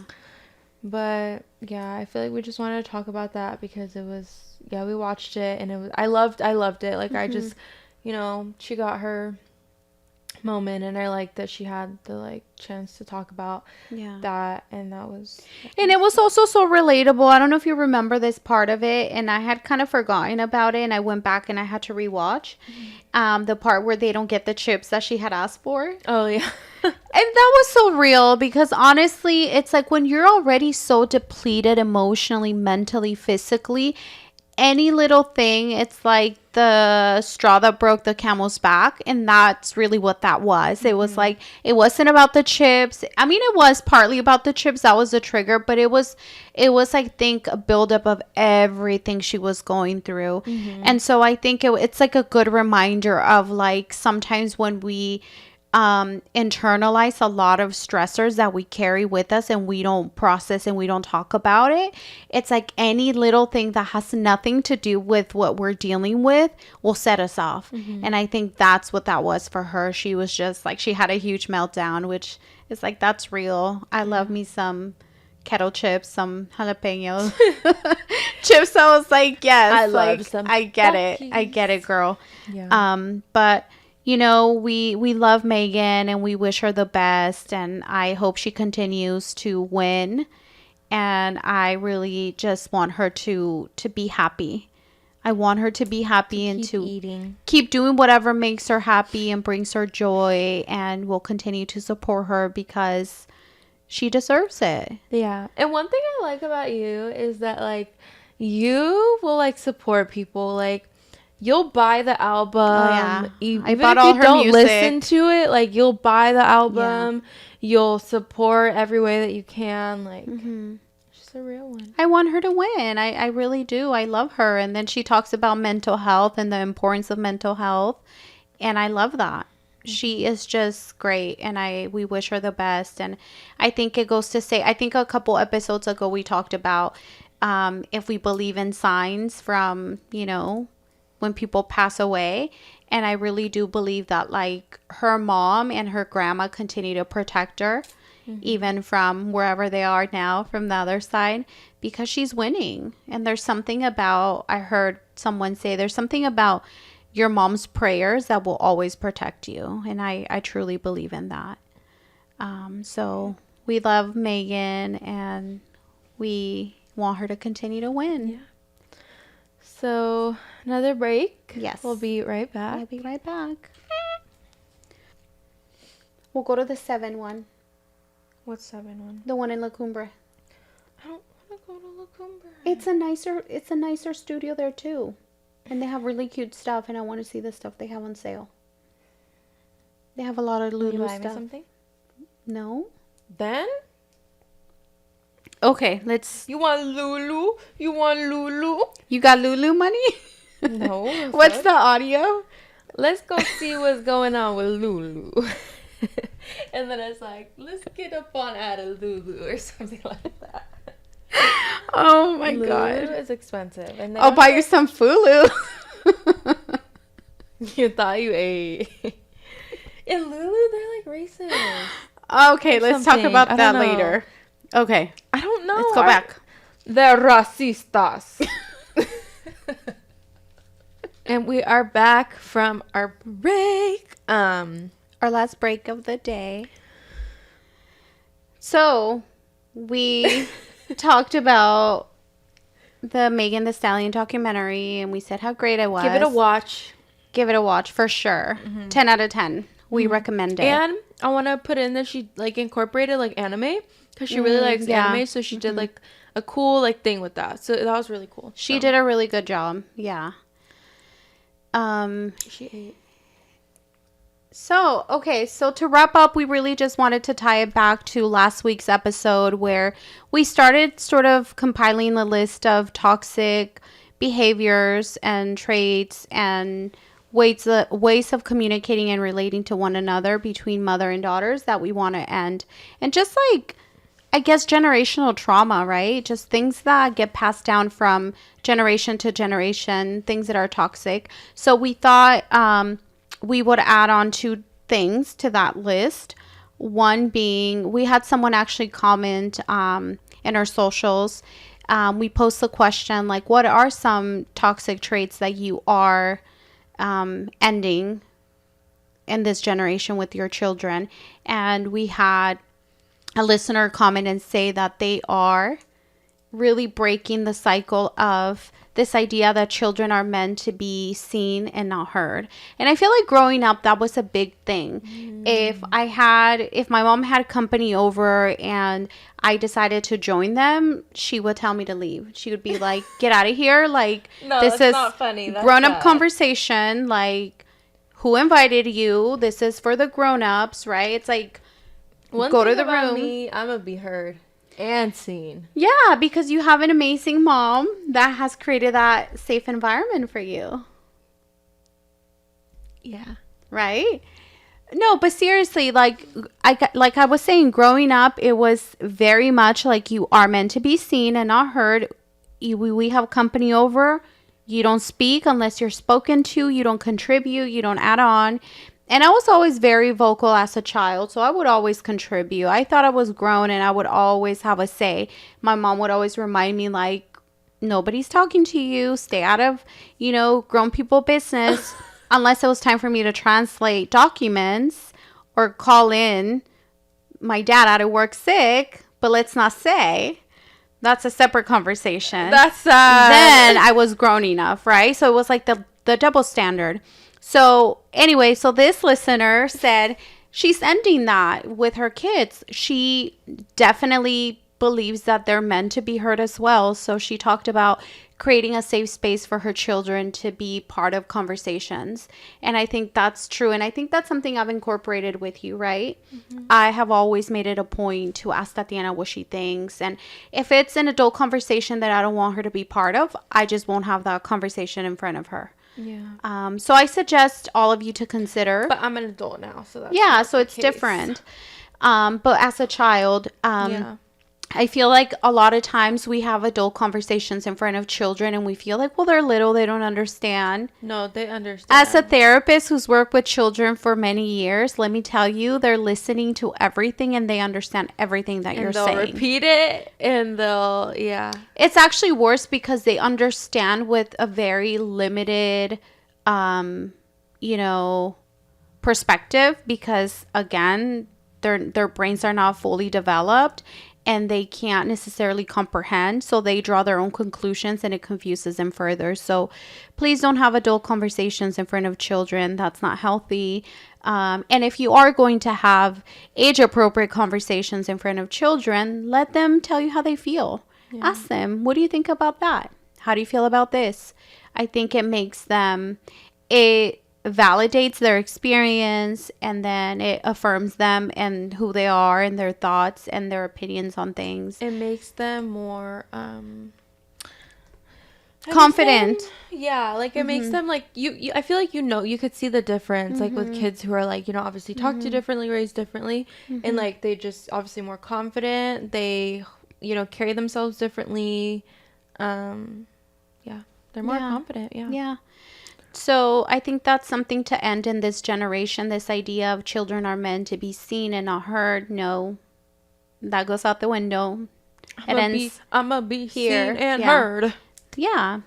But yeah, I feel like we just wanted to talk about that because it was, we watched it, and it was, I loved it. Like, I just, you know, she got her moment, and I liked that she had the like chance to talk about that, and that was, and it was also so relatable. I don't know if you remember this part of it, and I had kind of forgotten about it, and I went back and I had to rewatch the part where they don't get the chips that she had asked for. Oh yeah. And that was so real, because honestly, it's like when you're already so depleted emotionally, mentally, physically, any little thing, it's like the straw that broke the camel's back. And that's really what that was. It was like, it wasn't about the chips. I mean, it was partly about the chips. That was the trigger. But it was, I think, a buildup of everything she was going through. And so I think it's like a good reminder of like sometimes when we internalize a lot of stressors that we carry with us and we don't process and we don't talk about it. It's like any little thing that has nothing to do with what we're dealing with will set us off. And I think that's what that was for her. She was just like, she had a huge meltdown, which is like, that's real. I love me some kettle chips, some jalapenos chips. I was like, yes, I like, love some I get Takis. it. I get it, girl. Yeah. But you know, we love Megan and we wish her the best, and I hope she continues to win. And I really just want her to be happy. I want her to be happy and to eating. keep doing whatever makes her happy and brings her joy, and we'll continue to support her because she deserves it. Yeah. And one thing I like about you is that like you will like support people. Like you'll buy the album. Oh, yeah. I Even bought if all you her don't music. listen to it, like you'll buy the album. You'll support every way that you can. Like she's a real one. I want her to win. I really do. I love her. And then she talks about mental health and the importance of mental health. And I love that. She is just great. And we wish her the best. And I think it goes to say, I think a couple episodes ago we talked about if we believe in signs from, you know, when people pass away. And I really do believe that like her mom and her grandma continue to protect her, even from wherever they are now, from the other side, because she's winning. And there's something about, I heard someone say, there's something about your mom's prayers that will always protect you. And I truly believe in that. So we love Megan and we want her to continue to win. Yeah. So another break. Yes. We'll be right back. I'll be right back. We'll go to the 7 one. What's 7-1? The one in La Cumbre. I don't want to go to La Cumbre. It's a nicer studio there too. And they have really cute stuff, and I want to see the stuff they have on sale. They have a lot of Will you Lulu buy me stuff. something? No? Then? Okay, let's... You want Lulu? You want Lulu? You got Lulu money? No. What's the audio? Let's go see what's going on with Lulu. And then it's like, let's get up on out of Lulu or something like that. Oh my Lulu god. is expensive. And I'll buy you some Fulu. You thought you ate. In Lulu, they're like racist. Okay, Or let's talk something. about I that don't know. later. Okay, I don't know. let's go back. They're racistas. And we are back from our break. Our last break of the day. So, we talked about the Megan Thee Stallion documentary, and we said how great it was. Give it a watch. Give it a watch for sure. 10 out of 10. We recommend it. And I want to put in that she like incorporated like anime because she really likes anime, so she did like a cool like thing with that. So that was really cool. She did a really good job. Yeah. She ate. So, okay, so to wrap up, we really just wanted to tie it back to last week's episode where we started sort of compiling the list of toxic behaviors and traits and ways of communicating and relating to one another between mother and daughters that we want to end. And just like, I guess, generational trauma, right? Just things that get passed down from generation to generation, things that are toxic. So we thought we would add on 2 things to that list. One being, we had someone actually comment in our socials. We post the question, like, what are some toxic traits that you are ending in this generation with your children? And we had a listener comment and say that they are really breaking the cycle of this idea that children are meant to be seen and not heard. And I feel like growing up, that was a big thing. If my mom had company over and I decided to join them, she would tell me to leave. She would be like, get out of here. Like, No, this that's is not funny. That's grown up sad. conversation. Like, who invited you? This is for the grown ups, right? It's like, One go thing to the about room. me, I'm gonna be heard and seen. Yeah, because you have an amazing mom that has created that safe environment for you, Yeah. right? No, but seriously, like I was saying, growing up, it was very much like you are meant to be seen and not heard. We have company over. You don't speak unless you're spoken to. You don't contribute. You don't add on. And I was always very vocal as a child, so I would always contribute. I thought I was grown and I would always have a say. My mom would always remind me, like, nobody's talking to you. Stay out of, grown people business. Unless it was time for me to translate documents or call in my dad out of work sick, but let's not say. That's a separate conversation. That's sad. Then I was grown enough, right? So it was like the double standard. So anyway, so this listener said she's ending that with her kids. She definitely believes that they're meant to be heard as well. So she talked about creating a safe space for her children to be part of conversations. And I think that's true. And I think that's something I've incorporated with you, right? Mm-hmm. I have always made it a point to ask Tatiana what she thinks. And if it's an adult conversation that I don't want her to be part of, I just won't have that conversation in front of her. Yeah. So I suggest all of you to consider. But I'm an adult now, so that's yeah, so it's different. But as a child, I feel like a lot of times we have adult conversations in front of children and we feel like, well, they're little, they don't understand. No, they understand. As a therapist who's worked with children for many years, let me tell you, they're listening to everything and they understand everything that you're saying. They'll repeat it and they'll, yeah. It's actually worse because they understand with a very limited, perspective because, again, their brains are not fully developed. And they can't necessarily comprehend. So they draw their own conclusions and it confuses them further. So please don't have adult conversations in front of children. That's not healthy. And if you are going to have age-appropriate conversations in front of children, let them tell you how they feel. Yeah. Ask them, what do you think about that? How do you feel about this? I think it makes them... It validates their experience and then it affirms them and who they are and their thoughts and their opinions on things. It makes them more confident. Yeah, like it makes them like you I feel like you could see the difference like with kids who are like obviously talked to differently, raised differently, and like they just obviously more confident, they carry themselves differently. Yeah, they're more confident. Yeah. So I think that's something to end in this generation, this idea of children are meant to be seen and not heard. No, that goes out the window. I'm gonna be here seen and heard. Yeah.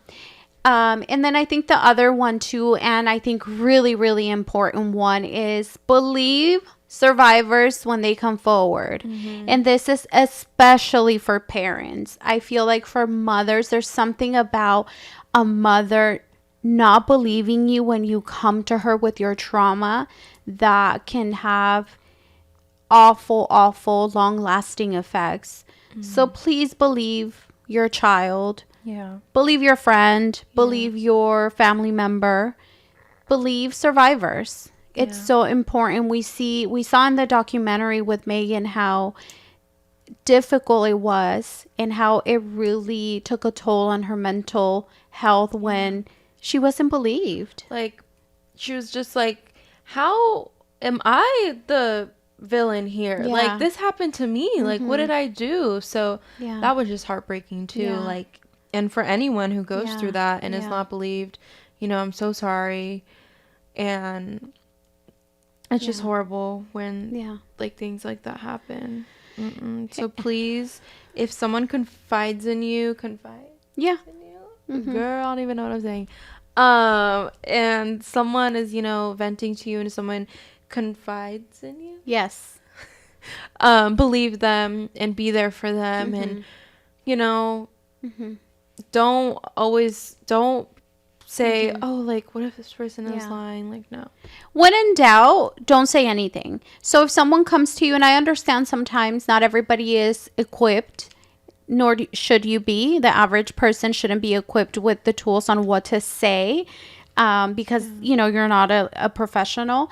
And then I think the other one too, and I think really, really important one is believe survivors when they come forward. And this is especially for parents. I feel like for mothers, there's something about a mother not believing you when you come to her with your trauma that can have awful, long-lasting effects. So please believe your child. Yeah. Believe your friend. Believe your family member. Believe survivors. It's so important. We saw in the documentary with Megan how difficult it was and how it really took a toll on her mental health when she wasn't believed. Like, she was just like, how am I the villain here? Yeah. Like, this happened to me. Like, what did I do? So that was just heartbreaking too. Yeah. Like, and for anyone who goes through that and is not believed, I'm so sorry. And it's just horrible when like things like that happen. So please, if someone confides in you, girl, I don't even know what I'm saying. And someone is, venting to you and someone confides in you. Yes. Believe them and be there for them. And, don't say, oh, like, what if this person is Yeah. lying? Like, no. When in doubt, don't say anything. So if someone comes to you, and I understand sometimes not everybody is equipped, nor should you be. The average person shouldn't be equipped with the tools on what to say, because you're not a professional.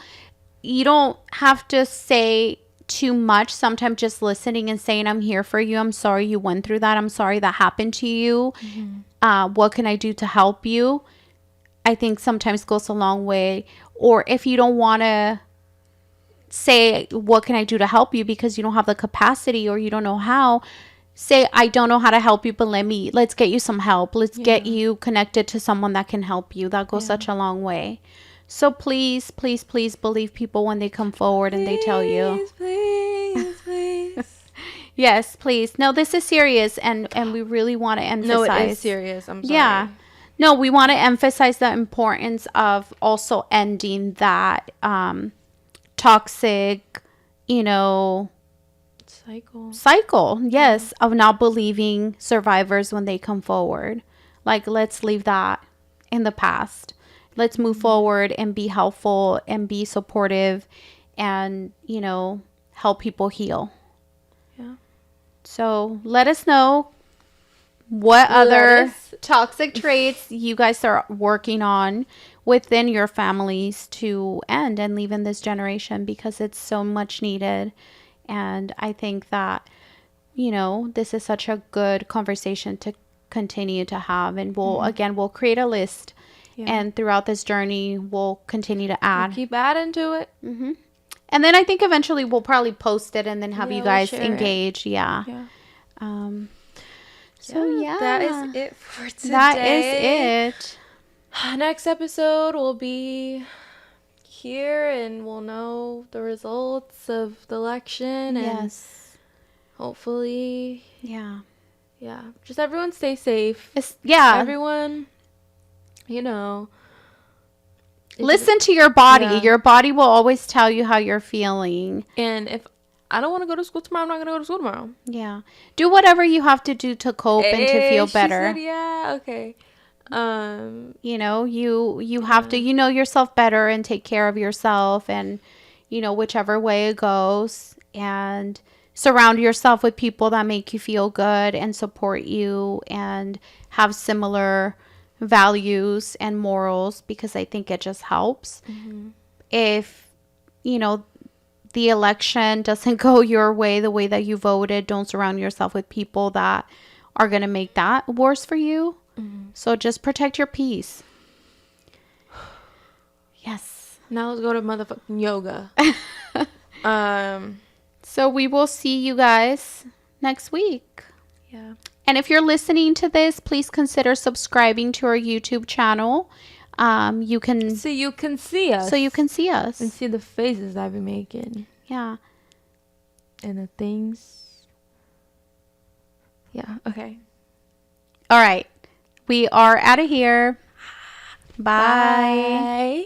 You don't have to say too much. Sometimes just listening and saying, I'm here for you, I'm sorry you went through that, I'm sorry that happened to you, what can I do to help you, I think sometimes goes a long way. Or if you don't want to say, what can I do to help you, because you don't have the capacity or you don't know how, say, I don't know how to help you, but let's get you some help. Let's get you connected to someone that can help you. That goes such a long way. So please, please, please believe people when they come forward and they tell you. Please. Yes, please. No, this is serious, and we really want to emphasize. No, it is serious. I'm sorry. Yeah. No, we want to emphasize the importance of also ending that toxic, cycle, yes, of not believing survivors when they come forward. Like, let's leave that in the past. Let's move forward and be helpful and be supportive and, help people heal. Yeah. So let us know what other toxic traits you guys are working on within your families to end and leave in this generation, because it's so much needed. And I think that, this is such a good conversation to continue to have. And we'll create a list. Yeah. And throughout this journey, we'll continue to add. We'll keep adding to it. Mm-hmm. And then I think eventually we'll probably post it and then have you guys engage. Yeah. So, that is it for today. That is it. Next episode will be here and we'll know the results of the election. And hopefully. Yeah. Just everyone stay safe. Everyone, listen to your body. Yeah. Your body will always tell you how you're feeling. And if I don't want to go to school tomorrow, I'm not going to go to school tomorrow. Yeah. Do whatever you have to do to cope and to feel better. She said, okay. You have to, yourself better and take care of yourself, and, whichever way it goes, and surround yourself with people that make you feel good and support you and have similar values and morals, because I think it just helps. If, the election doesn't go your way, the way that you voted, don't surround yourself with people that are going to make that worse for you. So just protect your peace. Yes. Now let's go to motherfucking yoga. So we will see you guys next week. Yeah. And if you're listening to this, please consider subscribing to our YouTube channel. You can so you can see us. And see the faces I've been making. Yeah. And the things. Yeah. Okay. All right. We are out of here. Bye. Bye.